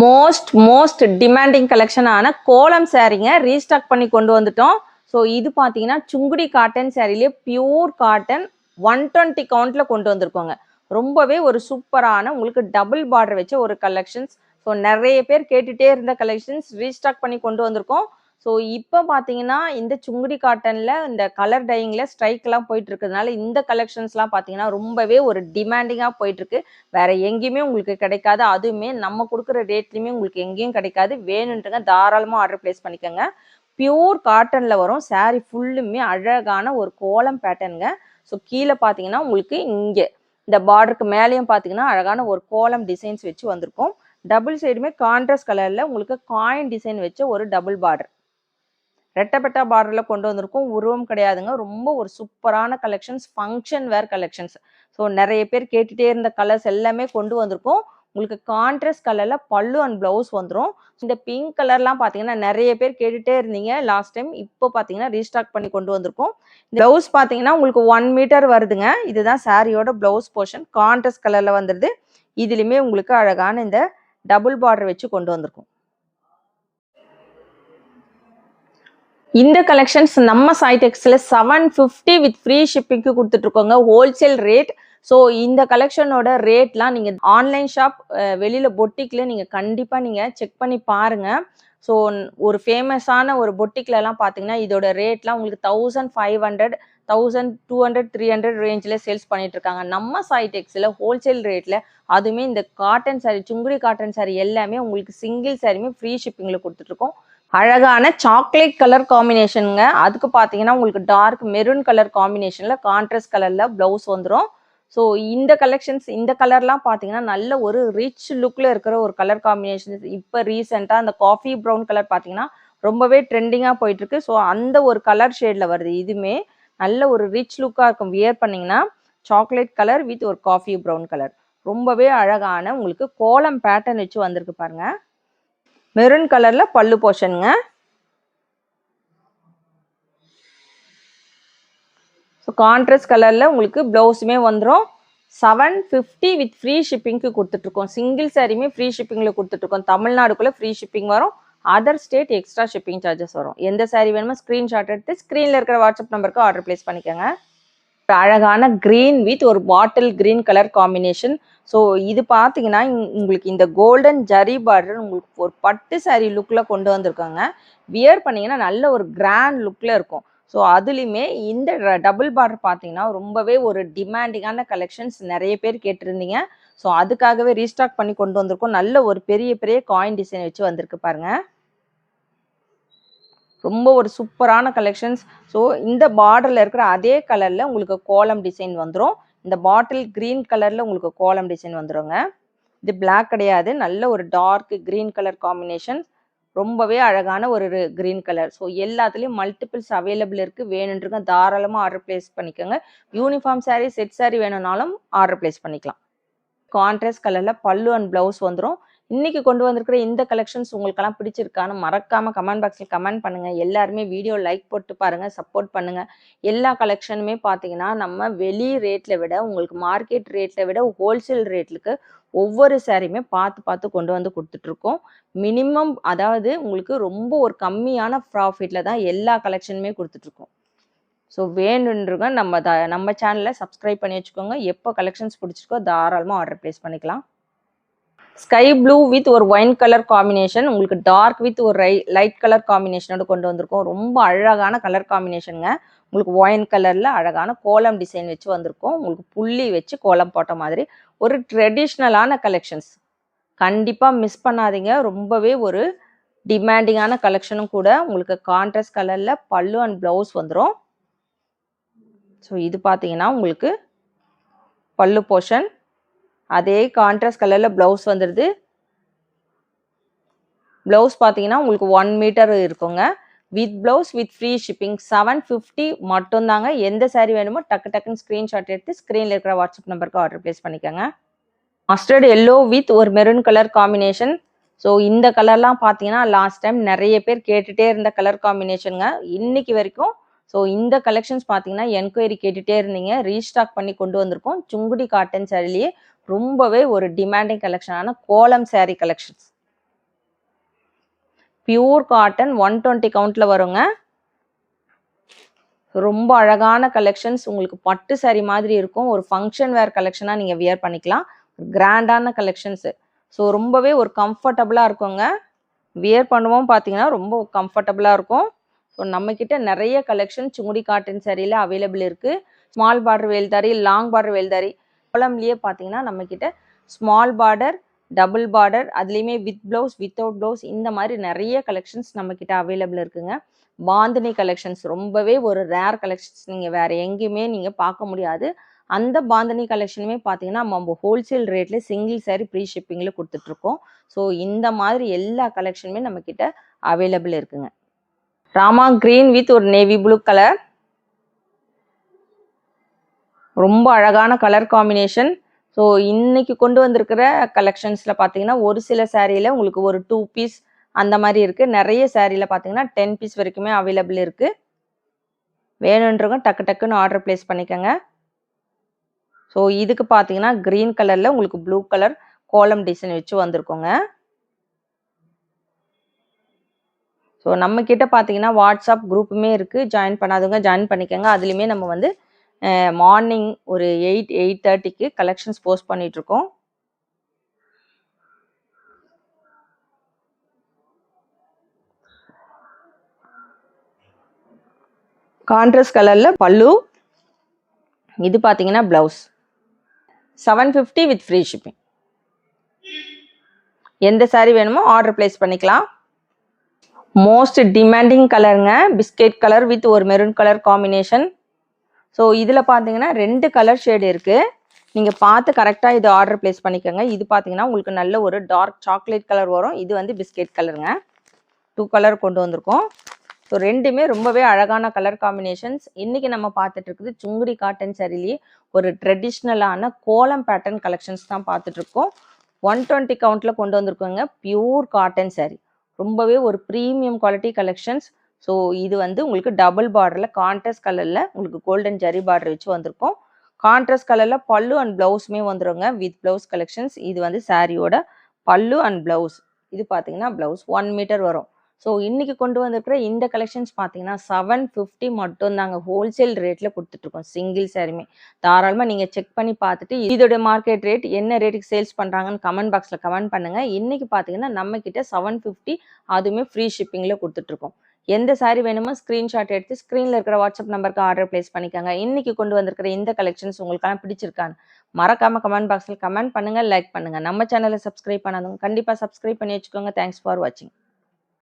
Most demanding கலெக்ஷனான கோலம் சாரீங்க restock பண்ணி கொண்டு வந்துட்டோம். ஸோ இது பார்த்தீங்கன்னா சுங்குடி காட்டன் சாரிலேயே பியூர் காட்டன் 120 கவுண்ட்ல கொண்டு வந்திருக்கோங்க. ரொம்பவே ஒரு சூப்பரான உங்களுக்கு டபுள் பார்டர் வச்ச ஒரு கலெக்ஷன்ஸ். ஸோ நிறைய பேர் கேட்டுட்டே இருந்த கலெக்ஷன்ஸ் ரீஸ்டாக் பண்ணி கொண்டு வந்திருக்கோம். ஸோ இப்போ பார்த்தீங்கன்னா இந்த சுங்குடி காட்டனில் இந்த கலர் டையிங்கில் ஸ்ட்ரைக்லாம் போயிட்டு இருக்கிறதுனால இந்த கலெக்ஷன்ஸ்லாம் பார்த்தீங்கன்னா ரொம்பவே ஒரு டிமாண்டிங்காக போயிட்டுருக்கு. வேறு எங்கேயுமே உங்களுக்கு கிடைக்காது. அதுவுமே நம்ம கொடுக்குற ரேட்லேயுமே உங்களுக்கு எங்கேயும் கிடைக்காது. வேணுன்றங்க தாராளமாக ஆர்டர் ப்ளேஸ் பண்ணிக்கோங்க. பியூர் காட்டனில் வரும். சாரீ ஃபுல்லுமே அழகான ஒரு கோலம் பேட்டர்னுங்க. ஸோ கீழே பார்த்தீங்கன்னா உங்களுக்கு இங்கே இந்த பார்டருக்கு மேலேயும் பார்த்தீங்கன்னா அழகான ஒரு கோலம் டிசைன்ஸ் வச்சு வந்திருக்கும். டபுள் சைடுமே கான்ட்ராஸ்ட் கலரில் உங்களுக்கு காயின் டிசைன் வச்ச ஒரு டபுள் பார்டர் ரெட்டப்பட்டா பார்டரில் கொண்டு வந்திருக்கும். உருவம் கிடையாதுங்க. ரொம்ப ஒரு சூப்பரான கலெக்ஷன்ஸ், ஃபங்க்ஷன் வேர் கலெக்ஷன்ஸ். ஸோ நிறைய பேர் கேட்டுகிட்டே இருந்த கலர்ஸ் எல்லாமே கொண்டு வந்திருக்கும். உங்களுக்கு கான்ட்ராஸ்ட் கலரில் பல்லு அண்ட் ப்ளவுஸ் வந்துடும். இந்த பிங்க் கலர்லாம் பார்த்தீங்கன்னா நிறைய பேர் கேட்டுகிட்டே இருந்தீங்க லாஸ்ட் டைம். இப்போ பார்த்தீங்கன்னா ரீஸ்டாக் பண்ணி கொண்டு வந்திருக்கோம். இந்த ப்ளவுஸ் பார்த்தீங்கன்னா உங்களுக்கு 1 மீட்டர் வருதுங்க. இதுதான் சாரியோட ப்ளவுஸ் போர்ஷன். கான்ட்ராஸ்ட் கலரில் வந்துடுது. இதுலேயுமே உங்களுக்கு அழகான இந்த டபுள் பார்டர் வச்சு கொண்டு வந்திருக்கும். இந்த கலெக்ஷன்ஸ் நம்ம சைடெக்ஸில் 750 வித் ஃப்ரீ ஷிப்பிங்க்கு கொடுத்துட்ருக்கோங்க. Wholesale rate. ஸோ இந்த கலெக்ஷனோட ரேட்லாம் நீங்கள் ஆன்லைன் ஷாப் வெளியில் பொட்டிக்கில் நீங்கள் கண்டிப்பாக நீங்கள் செக் பண்ணி பாருங்கள். ஸோ ஒரு ஃபேமஸான ஒரு பொட்டிக்லலாம் பார்த்தீங்கன்னா இதோட ரேட்லாம் உங்களுக்கு 1500, 1200, 300 ரேஞ்சில் சேல்ஸ் பண்ணிகிட்ருக்காங்க. நம்ம சைடெக்ஸில் ஹோல்சேல் ரேட்டில், அதுவுமே இந்த காட்டன் சாரீ, சுங்குடி காட்டன் சாரீ எல்லாமே உங்களுக்கு சிங்கிள் சாரியுமே ஃப்ரீ ஷிப்பிங்கில் கொடுத்துட்ருக்கோம். அழகான சாக்லேட் கலர் காம்பினேஷனுங்க. அதுக்கு பார்த்தீங்கன்னா உங்களுக்கு டார்க் மெரூன் கலர் காம்பினேஷனில் கான்ட்ராஸ்ட் கலரில் ப்ளவுஸ் வந்துடும். ஸோ இந்த கலெக்ஷன்ஸ், இந்த கலர்லாம் பார்த்தீங்கன்னா நல்ல ஒரு ரிச் லுக்கில் இருக்கிற ஒரு கலர் காம்பினேஷன்ஸ். இப்போ ரீசெண்டாக அந்த காஃபி ப்ரௌன் கலர் பார்த்தீங்கன்னா ரொம்பவே ட்ரெண்டிங்காக போயிட்டுருக்கு. ஸோ அந்த ஒரு கலர் ஷேடில் வருது. இதுவுமே நல்ல ஒரு ரிச் லுக்காக இருக்கும். வியர் பண்ணிங்கன்னா சாக்லேட் கலர் வித் ஒரு காஃபி ப்ரௌன் கலர். ரொம்பவே அழகான உங்களுக்கு கோலம் பேட்டர்ன் வச்சு வந்திருக்கு பாருங்க. மெரூன் கலர்ல பல்லு போர்ஷனுங்க. ஸோ கான்ட்ராஸ்ட் கலர்ல உங்களுக்கு பிளவுஸுமே வந்துடும். 750 வித் ஃப்ரீ ஷிப்பிங்க்கு கொடுத்துட்ருக்கோம். சிங்கிள் சாரியுமே ஃப்ரீ ஷிப்பிங்கில் கொடுத்துட்ருக்கோம். தமிழ்நாடுக்குள்ளே ஃப்ரீ ஷிப்பிங் வரும். Other state extra shipping charges வரும். எந்த சாரி வேணுமோ ஸ்க்ரீன்ஷாட் எடுத்து ஸ்க்ரீனில் இருக்கிற வாட்ஸ்அப் நம்பருக்கு ஆர்டர் ப்ளேஸ் பண்ணிக்கோங்க. அழகான கிரீன் வித் ஒரு bottle green colour combination. So இது பார்த்தீங்கன்னா உங்களுக்கு இந்த கோல்டன் ஜரி பார்டர் உங்களுக்கு ஒரு பட்டு சாரீ லுக்கில் கொண்டு வந்திருக்காங்க. வியர் பண்ணிங்கன்னா நல்ல ஒரு கிராண்ட் லுக்கில் இருக்கும். ஸோ அதுலேயுமே இந்த டபுள் பார்டர் பார்த்தீங்கன்னா ரொம்பவே ஒரு டிமாண்டிங்கான கலெக்ஷன்ஸ். நிறைய பேர் கேட்டிருந்தீங்க. ஸோ அதுக்காகவே ரீஸ்டாக் பண்ணி கொண்டு வந்திருக்கோம். நல்ல ஒரு பெரிய பெரிய காயின் டிசைன் வச்சு வந்திருக்கு பாருங்கள். ரொம்ப ஒரு சூப்பரான கலெக்ஷன்ஸ். ஸோ இந்த பார்டரில் இருக்கிற அதே கலரில் உங்களுக்கு கோலம் டிசைன் வந்துடும். இந்த பாட்டில் க்ரீன் கலரில் உங்களுக்கு கோலம் டிசைன் வந்துடுங்க. இது பிளாக் கிடையாது. நல்ல ஒரு டார்க் க்ரீன் கலர் காம்பினேஷன். ரொம்பவே அழகான ஒரு க்ரீன் கலர். ஸோ எல்லாத்துலேயும் மல்டிபிள்ஸ் அவைலபிள் இருக்குது. வேணுன்றங்க தாராளமாக ஆர்டர் ப்ளேஸ் பண்ணிக்கோங்க. யூனிஃபார்ம் சாரீ, செட் சாரீ வேணும்னாலும் ஆர்டர் ப்ளேஸ் பண்ணிக்கலாம். கான்ட்ராஸ்ட் கலரில் பல்லு அண்ட் ப்ளவுஸ் வந்துடும். இன்னைக்கு கொண்டு வந்திருக்கிற இந்த கலெக்ஷன்ஸ் உங்களுக்கெல்லாம் பிடிச்சிருக்கான்னு மறக்காமல் கமெண்ட் பாக்ஸில் கமெண்ட் பண்ணுங்கள். எல்லாருமே வீடியோ லைக் போட்டு பாருங்கள், சப்போர்ட் பண்ணுங்கள். எல்லா கலெக்ஷனுமே பார்த்தீங்கன்னா நம்ம வெளி ரேட்டில் விட, உங்களுக்கு மார்க்கெட் ரேட்டில் விட ஹோல்சேல் ரேட்டுக்கு ஒவ்வொரு சாரியுமே பார்த்து கொண்டு வந்து கொடுத்துட்ருக்கோம். மினிமம், அதாவது உங்களுக்கு ரொம்ப ஒரு கம்மியான ப்ராஃபிட்டில் தான் எல்லா கலெக்ஷனுமே கொடுத்துட்ருக்கோம். ஸோ வேணுன்றவங்க நம்ம சேனலை சப்ஸ்கிரைப் பண்ணி வச்சுக்கோங்க. எப்போ கலெக்ஷன்ஸ் பிடிச்சிருக்கோ தாராளமாக ஆர்டர் ப்ளேஸ் பண்ணிக்கலாம். ஸ்கை ப்ளூ வித் ஒரு ஒயின் கலர் காம்பினேஷன், உங்களுக்கு டார்க் வித் ஒரு லைட் கலர் காம்பினேஷனோட கொண்டு வந்திருக்கோம். ரொம்ப அழகான கலர் காம்பினேஷனுங்க. உங்களுக்கு ஒயின் கலரில் அழகான கோலம் டிசைன் வச்சு வந்திருக்கோம். உங்களுக்கு புள்ளி வச்சு கோலம் போட்ட மாதிரி ஒரு ட்ரெடிஷ்னலான கலெக்ஷன்ஸ். கண்டிப்பாக மிஸ் பண்ணாதீங்க. ரொம்பவே ஒரு டிமாண்டிங்கான கலெக்ஷனும் கூட. உங்களுக்கு கான்ட்ராஸ்ட் கலரில் பல்லு அண்ட் ப்ளவுஸ் வந்துடும். ஸோ இது பார்த்தீங்கன்னா உங்களுக்கு பல்லு போர்ஷன். அதே கான்ட்ராஸ்ட் கலரில் ப்ளவுஸ் வந்துடுது. ப்ளவுஸ் பார்த்தீங்கன்னா உங்களுக்கு 1 மீட்டர் இருக்குங்க. With blouse with free shipping. 750 மட்டும்தாங்க. எந்த சாரீ வேணுமோ டக்குன்னு ஸ்க்ரீன்ஷாட் எடுத்து ஸ்க்ரீனில் இருக்கிற வாட்ஸ்அப் நம்பருக்கு ஆர்டர் ப்ளேஸ் பண்ணிக்கோங்க. மஸ்டர்ட் எல்லோ வித் ஒரு மெரூன் கலர் காம்பினேஷன். ஸோ இந்த கலர்லாம் பார்த்தீங்கன்னா லாஸ்ட் டைம் நிறைய பேர் கேட்டுகிட்டே இருந்த கலர் காம்பினேஷனுங்க. இன்னைக்கு வரைக்கும். ஸோ இந்த கலெக்ஷன்ஸ் பார்த்தீங்கன்னா என்கொயரி கேட்டுகிட்டே இருந்தீங்க. ரீஸ்டாக் பண்ணி கொண்டு வந்திருக்கோம். சுங்குடி காட்டன் சாரிலேயே ரொம்பவே ஒரு டிமாண்டிங் கலெக்ஷனான கோலம் சாரீ கலெக்ஷன்ஸ். பியூர் காட்டன் 120 கவுண்ட்ல வருங்க. ரொம்ப அழகான கலெக்ஷன்ஸ். உங்களுக்கு பட்டு saree மாதிரி இருக்கும். ஒரு ஃபங்க்ஷன் வேர் கலெக்ஷனா நீங்க வியர் பண்ணிக்கலாம். கிராண்டான கலெக்ஷன்ஸ். ஸோ ரொம்பவே ஒரு கம்ஃபர்டபுளா இருக்குங்க. வியர் பண்ணுவோம் பார்த்தீங்கன்னா ரொம்ப கம்ஃபர்டபுளா இருக்கும். ஸோ நம்மக்கிட்ட நிறைய கலெக்ஷன் சுங்குடி காட்டன் சாரியில் அவைலபிள் இருக்குது. ஸ்மால் பார்டர் வேல்தாரி, லாங் பார்டர் வேல்தாரி, கோலம்லேயே பார்த்தீங்கன்னா நம்மக்கிட்ட ஸ்மால் பார்டர், டபுள் பார்டர், அதுலேயுமே வித் ப்ளவுஸ், வித்தவுட் ப்ளவுஸ், இந்த மாதிரி நிறைய கலெக்ஷன்ஸ் நம்மக்கிட்ட அவைலபிள் இருக்குங்க. பாந்தினி கலெக்ஷன்ஸ் ரொம்பவே ஒரு ரேர் கலெக்ஷன்ஸ். நீங்கள் வேறு எங்கேயுமே நீங்கள் பார்க்க முடியாது. அந்த பாந்தினி கலெக்ஷனுமே பார்த்தீங்கன்னா நம்ம ஹோல்சேல் ரேட்டில் சிங்கிள் சாரி ப்ரீ ஷிப்பிங்கில் கொடுத்துட்ருக்கோம். ஸோ இந்த மாதிரி எல்லா கலெக்ஷனுமே நம்மக்கிட்ட அவைலபிள் இருக்குங்க. ராமா கிரீன் வித் ஒரு நேவி ப்ளூ கலர், ரொம்ப அழகான கலர் காம்பினேஷன். ஸோ இன்னைக்கு கொண்டு வந்திருக்கிற கலெக்ஷன்ஸில் பார்த்தீங்கன்னா ஒரு சில சாரியில் உங்களுக்கு ஒரு 2 பீஸ் அந்த மாதிரி இருக்குது. நிறைய சாரியில் பார்த்தீங்கன்னா 10 பீஸ் வரைக்குமே அவைலபிள் இருக்குது. வேணுன்றவங்க டக்கு டக்குன்னு ஆர்டர் பிளேஸ் பண்ணிக்கோங்க. ஸோ இதுக்கு பார்த்தீங்கன்னா க்ரீன் கலரில் உங்களுக்கு ப்ளூ கலர் கோலம் டிசைன் வச்சு வந்திருக்கோங்க. ஸோ நம்மக்கிட்ட பார்த்தீங்கன்னா வாட்ஸ்அப் குரூப்புமே இருக்குது. ஜாயின் பண்ணாதவங்க ஜாயின் பண்ணிக்கோங்க. அதுலேயுமே நம்ம வந்து மார்னிங் ஒரு 8:30க்கு கலெக்ஷன்ஸ் போஸ்ட் பண்ணிகிட்ருக்கோம். கான்ட்ராஸ்ட் கலரில் பல்லு. இது பார்த்தீங்கன்னா ப்ளவுஸ். 750 with free shipping. எந்த சாரீ வேணுமோ ஆர்டர் பிளேஸ் பண்ணிக்கலாம். மோஸ்ட் டிமாண்டிங் கலருங்க, பிஸ்கெட் கலர் வித் ஒரு மெரூன் கலர் காம்பினேஷன். ஸோ இதில் பார்த்தீங்கன்னா 2 கலர் ஷேடு இருக்குது. நீங்கள் பார்த்து கரெக்டாக இது ஆர்டர் பிளேஸ் பண்ணிக்கோங்க. இது பார்த்தீங்கன்னா உங்களுக்கு நல்ல ஒரு டார்க் சாக்லேட் கலர் வரும். இது வந்து பிஸ்கெட் கலருங்க. 2 கலர் கொண்டு வந்திருக்கோம். ஸோ ரெண்டுமே ரொம்பவே அழகான கலர் காம்பினேஷன்ஸ். இன்றைக்கி நம்ம பார்த்துட்டு இருக்குது சுங்குடி காட்டன் சாரிலேயே ஒரு ட்ரெடிஷ்னலான கோலம் பேட்டர்ன் கலெக்ஷன்ஸ் தான் பார்த்துட்ருக்கோம். 120 கவுண்ட்டில் கொண்டு வந்திருக்கோங்க. பியூர் காட்டன் சாரி, ரொம்பவே ஒரு ப்ரீமியம் குவாலிட்டி கலெக்ஷன்ஸ். ஸோ இது வந்து உங்களுக்கு டபுள் பார்டரில் கான்ட்ராஸ்ட் கலரில் உங்களுக்கு கோல்டன் ஜரி பார்டர் வச்சு வந்திருக்கோம். கான்ட்ராஸ்ட் கலரில் பல்லு அண்ட் ப்ளவுஸுமே வந்துடுங்க வித் ப்ளவுஸ் கலெக்ஷன்ஸ். இது வந்து சாரியோட பல்லு அண்ட் ப்ளவுஸ். இது பார்த்தீங்கன்னா ப்ளவுஸ் 1 மீட்டர் வரும். ஸோ இன்றைக்கி கொண்டு வந்திருக்கிற இந்த கலெக்ஷன்ஸ் பார்த்தீங்கன்னா 750 மட்டும் தாங்க ஹோல்சேல் ரேட்டில் கொடுத்துட்ருக்கோம். சிங்கிள் சாரியுமே தாராளமாக நீங்கள் செக் பண்ணி பார்த்துட்டு இதோட மார்க்கெட் ரேட் என்ன ரேட்டுக்கு சேல்ஸ் பண்ணுறாங்கன்னு கமெண்ட் பாக்ஸில் கமெண்ட் பண்ணுங்கள். இன்றைக்கி பார்த்தீங்கன்னா நம்மக்கிட்ட 750, அதுவுமே ஃப்ரீ ஷிப்பிங்கில் கொடுத்துட்ருக்கோம். எந்த சாரி வேணுமோ ஸ்க்ரீன்ஷாட் எடுத்து ஸ்க்ரீனில் இருக்கிற வாட்ஸ்அப் நம்பருக்கு ஆர்டர் பிளேஸ் பண்ணிக்கோங்க. இன்றைக்கி கொண்டு வந்திருக்கிற இந்த கலெக்ஷன்ஸ் உங்களுக்கான பிடிச்சிருக்கான்னு மறக்காமல் கமெண்ட் பாக்ஸில் கமெண்ட் பண்ணுங்கள், லைக் பண்ணுங்கள். நம்ம சேனலை சப்ஸ்கிரைப் பண்ணாதவங்க கண்டிப்பாக சப்ஸ்கிரைப் பண்ணி வச்சுக்கோங்க. தேங்க்ஸ் ஃபார் வாட்சிங்.